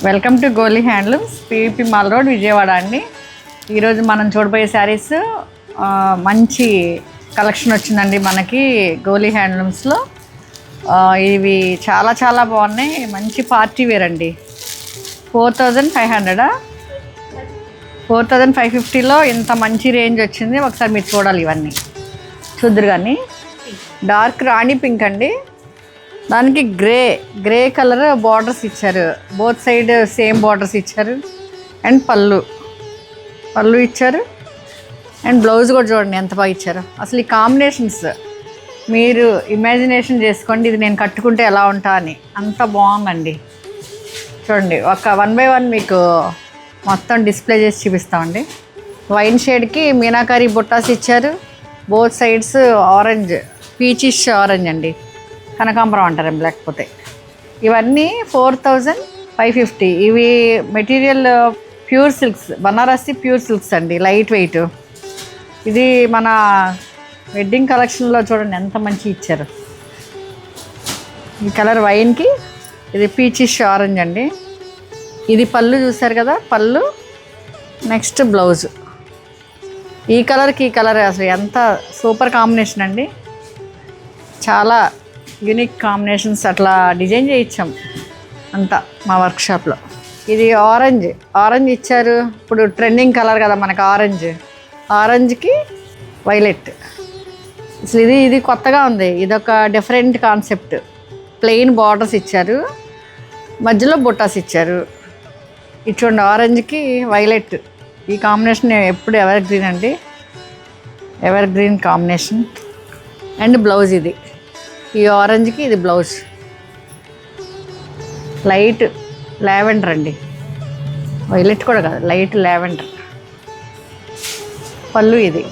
Welcome to Goli handlooms, PVP mall road, Vijayawada అండి. ఈరోజు మనం చూడబోయే శారీస్ మంచి కలెక్షన్ వచ్చిందండి మనకి గోలీ హ్యాండ్లూమ్స్లో. ఇవి చాలా చాలా బాగున్నాయి. మంచి పార్టీ వేర్ అండి. 4500 4550లో ఇంత మంచి రేంజ్ వచ్చింది. ఒకసారి మీరు చూడాలి, ఇవన్నీ చూద్దరు. కానీ డార్క్ రాణి పింక్ అండి, దానికి గ్రే కలర్ బార్డర్స్ ఇచ్చారు. బోత్ సైడ్ సేమ్ బార్డర్స్ ఇచ్చారు. అండ్ పళ్ళు ఇచ్చారు. అండ్ బ్లౌజ్ కూడా చూడండి ఎంత బాగా ఇచ్చారు. అసలు ఈ కాంబినేషన్స్ మీరు ఇమాజినేషన్ చేసుకోండి, ఇది నేను కట్టుకుంటే ఎలా ఉంటా అని. అంత బాగుందండి. చూడండి, ఒక 1 by 1 మీకు మొత్తం డిస్ప్లే చేసి చూపిస్తామండి. వైన్ షేడ్కి మీనాకారి బుట్టాస్ ఇచ్చారు. Both sides orange, peachish orange అండి, కనకాంబరం అంటారు లేకపోతే. ఇవన్నీ 4550. ఇవి material pure silks, Banarasi pure silks అండి, లైట్ వెయిట్. ఇది మన వెడ్డింగ్ కలెక్షన్లో చూడండి ఎంత మంచి ఇచ్చారు. ఈ కలర్ వైన్కి ఇది పీచిష్ ఆరెంజ్ అండి. ఇది పళ్ళు చూసారు కదా, పళ్ళు. Next blouse. ఈ కలర్కి ఈ కలర్ అసలు ఎంత సూపర్ కాంబినేషన్ అండి. చాలా యూనిక్ కాంబినేషన్స్ అట్లా డిజైన్ చేయించాం అంతా మా వర్క్షాప్లో. ఇది ఆరెంజ్ ఇచ్చారు. ఇప్పుడు ట్రెండింగ్ కలర్ కదా మనకు ఆరెంజ్కి వైలెట్. అసలు ఇది కొత్తగా ఉంది. ఇదొక డిఫరెంట్ కాన్సెప్ట్. ప్లెయిన్ బార్డర్స్ ఇచ్చారు, మధ్యలో బుట్టాస్ ఇచ్చారు. ఇది చూడండి, ఆరెంజ్కి వైలెట్. ఈ కాంబినేషన్ ఎప్పుడు ఎవర్ గ్రీన్ అండి, ever green combination. And blouse ఇది, ఈ ఆరెంజ్కి ఇది బ్లౌజ్. లైట్ లావెండర్ అండి, వైలెట్ కూడా కాదు, లైట్ లావెండర్. పళ్ళు ఇది.